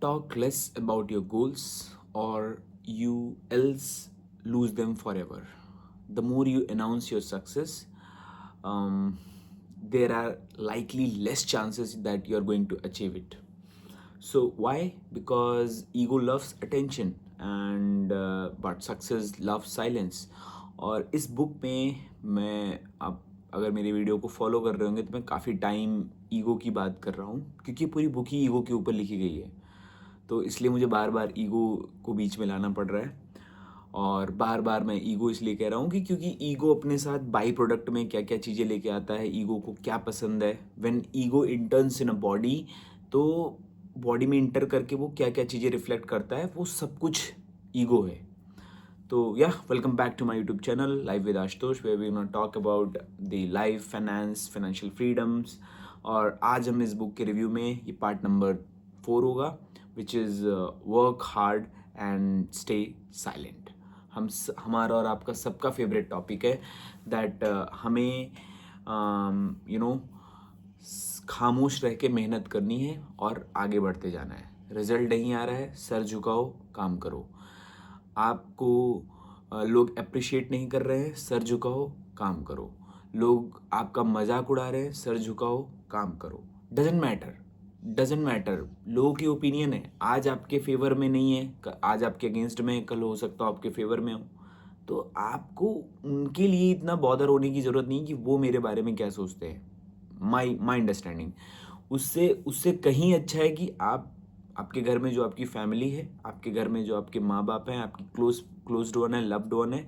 Talk less about your goals, or you else lose them forever. The more you announce your success, um, there are likely less chances that you're going to achieve it. So why? Because ego loves attention and but success love silence. और इस book में मैं, आप अगर मेरे video को follow कर रहे होंगे तो मैं काफ़ी टाइम ईगो की बात कर रहा हूँ, क्योंकि पूरी बुक ही ईगो के ऊपर लिखी गई है. तो इसलिए मुझे बार बार ईगो को बीच में लाना पड़ रहा है. और बार बार मैं ईगो इसलिए कह रहा हूँ कि क्योंकि ईगो अपने साथ बाई प्रोडक्ट में क्या क्या चीज़ें लेके आता है, ईगो को क्या पसंद है. When ego interns in a body, तो बॉडी में इंटर करके वो क्या क्या चीज़ें रिफ्लेक्ट करता है, वो सब कुछ ईगो है. तो yeah welcome back to my YouTube channel live with Ashutosh, where we gonna talk about the life, finance, financial freedoms. और आज हम इस बुक के रिव्यू में, ये पार्ट नंबर 4 होगा, which is work hard and stay silent. हमारा और आपका सबका फेवरेट टॉपिक है दैट हमें खामोश रह के मेहनत करनी है और आगे बढ़ते जाना है. रिजल्ट नहीं आ रहा है, सर झुकाओ, काम करो. आपको लोग अप्रिशिएट नहीं कर रहे हैं, सर झुकाओ, काम करो. लोग आपका मजाक उड़ा रहे हैं, सर झुकाओ, काम करो. Doesn't matter. लोगों की ओपिनियन है, आज आपके फेवर में नहीं है, आज आपके अगेंस्ट में, कल हो सकता हो आपके फेवर में हो. तो आपको उनके लिए इतना बॉदर होने की ज़रूरत नहीं कि वो मेरे बारे में क्या सोचते हैं. माई अंडरस्टैंडिंग, उससे उससे कहीं अच्छा है कि आप, आपके घर में जो आपकी फैमिली है, आपके घर में जो आपके माँ बाप हैं, आपकी क्लोज्ड वन है, लव्ड वन है,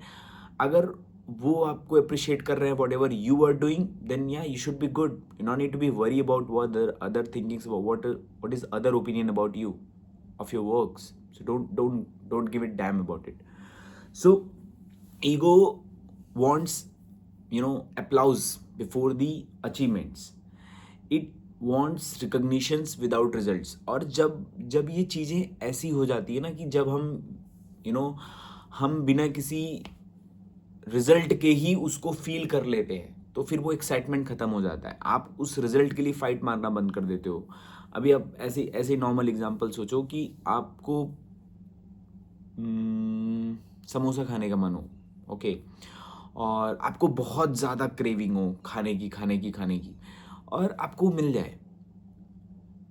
अगर वो आपको अप्रिशिएट कर रहे हैं whatever you are doing, then yeah you should be good. You not need to be worry about what other thinkings about what is other opinion about you, of your works. So don't give it damn about it. So ego wants, applause before the achievements. It wants recognitions without results. और जब जब ये चीज़ें ऐसी हो जाती है ना कि जब हम, you know, हम बिना किसी रिजल्ट के ही उसको फील कर लेते हैं, तो फिर वो एक्साइटमेंट खत्म हो जाता है. आप उस रिजल्ट के लिए फाइट मारना बंद कर देते हो. अभी आप ऐसे ऐसे नॉर्मल एग्जांपल सोचो कि आपको समोसा खाने का मन हो, ओके, और आपको बहुत ज़्यादा क्रेविंग हो खाने की, और आपको मिल जाए.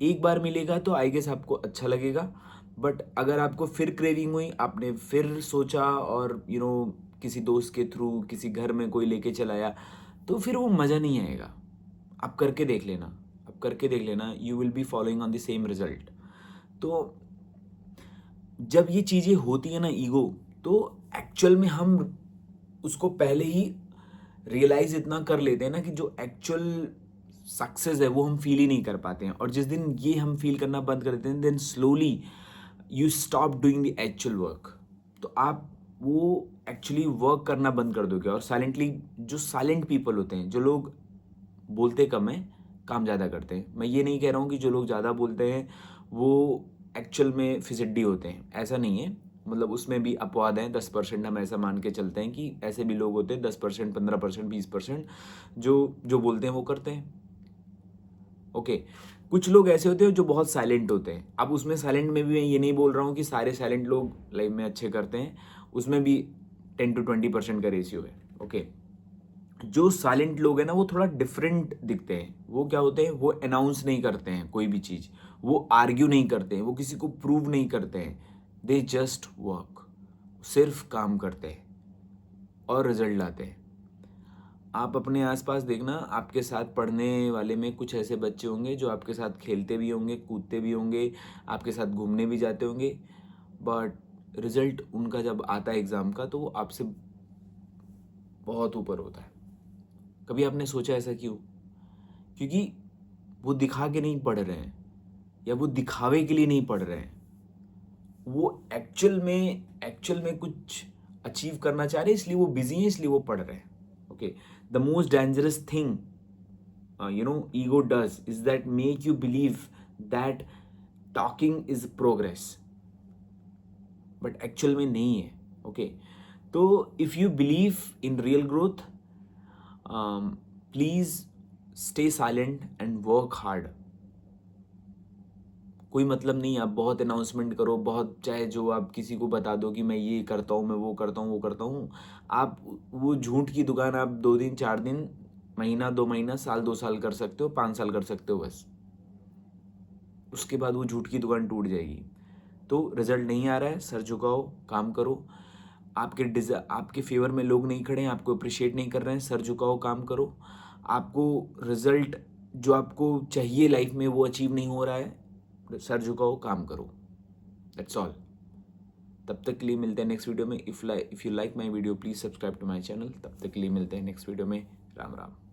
एक बार मिलेगा तो आई गेस आपको अच्छा लगेगा. बट अगर आपको फिर क्रेविंग हुई, आपने फिर सोचा और किसी दोस्त के थ्रू, किसी घर में कोई लेके चलाया, तो फिर वो मज़ा नहीं आएगा. आप करके देख लेना, you will be following on the same result. तो जब ये चीज़ें होती है ना ईगो, तो एक्चुअल में हम उसको पहले ही रियलाइज इतना कर लेते हैं ना कि जो एक्चुअल सक्सेस है वो हम फील ही नहीं कर पाते हैं. और जिस दिन ये हम फील करना बंद कर देते हैं, then slowly you stop doing the actual work. तो आप वो एक्चुअली वर्क करना बंद कर दोगे. और साइलेंटली, जो साइलेंट पीपल होते हैं, जो लोग बोलते कम हैं, काम ज़्यादा करते हैं. मैं ये नहीं कह रहा हूँ कि जो लोग ज़्यादा बोलते हैं वो एक्चुअल में फिजिड्डी होते हैं, ऐसा नहीं है. मतलब उसमें भी अपवाद हैं, 10% हम ऐसा मान के चलते हैं कि ऐसे भी लोग होते हैं, 10%, 15%, 20%, जो जो बोलते हैं वो करते हैं, ओके. कुछ लोग ऐसे होते हैं जो बहुत साइलेंट होते हैं. अब उसमें साइलेंट में भी मैं ये नहीं बोल रहा हूँ कि सारे साइलेंट लोग लाइफ में अच्छे करते हैं, उसमें भी 10 to 20% का रेशियो है, ओके. जो साइलेंट लोग हैं ना, वो थोड़ा डिफरेंट दिखते हैं. वो क्या होते हैं, वो अनाउंस नहीं करते हैं कोई भी चीज़, वो आर्ग्यू नहीं करते हैं, वो किसी को प्रूव नहीं करते हैं. दे जस्ट वर्क, सिर्फ काम करते हैं और रिजल्ट लाते हैं. आप अपने आसपास देखना, आपके साथ पढ़ने वाले में कुछ ऐसे बच्चे होंगे जो आपके साथ खेलते भी होंगे, कूदते भी होंगे, आपके साथ घूमने भी जाते होंगे, बट रिजल्ट उनका जब आता है एग्ज़ाम का, तो वो आपसे बहुत ऊपर होता है. कभी आपने सोचा ऐसा क्यों? क्योंकि वो दिखा के नहीं पढ़ रहे हैं, या वो दिखावे के लिए नहीं पढ़ रहे हैं, वो एक्चुअल में कुछ अचीव करना चाह रहे हैं, इसलिए वो बिजी हैं, इसलिए वो पढ़ रहे हैं, okay. The most dangerous thing ego does is that make you believe that talking is progress, but actual में नहीं है, okay. तो if you believe in real growth, please stay silent and work hard. कोई मतलब नहीं, आप बहुत announcement करो, बहुत चाहे जो आप किसी को बता दो कि मैं ये करता हूँ, मैं वो करता हूँ, वो करता हूँ। आप वो झूठ की दुकान आप 2 दिन 4 दिन, महीना 2 महीना, साल 2 साल कर सकते हो, 5 साल कर सकते हो बस। उसके बाद वो झूठ की दुकान टूट जाएगी। तो रिजल्ट नहीं आ रहा है, सर झुकाओ, काम करो। आपके फेवर में लोग नहीं खड़े हैं, आपको अप्रिशिएट नहीं कर रहे हैं, सर झुकाओ, काम करो। आपको रिजल्ट जो आपको चाहिए लाइफ में वो अचीव नहीं हो रहा है, सर झुकाओ, काम करो। That's all. तब तक के लिए मिलते हैं नेक्स्ट वीडियो में। If you like my video please subscribe to my channel. तब तक के लिए मिलते हैं नेक्स्ट वीडियो में। राम राम।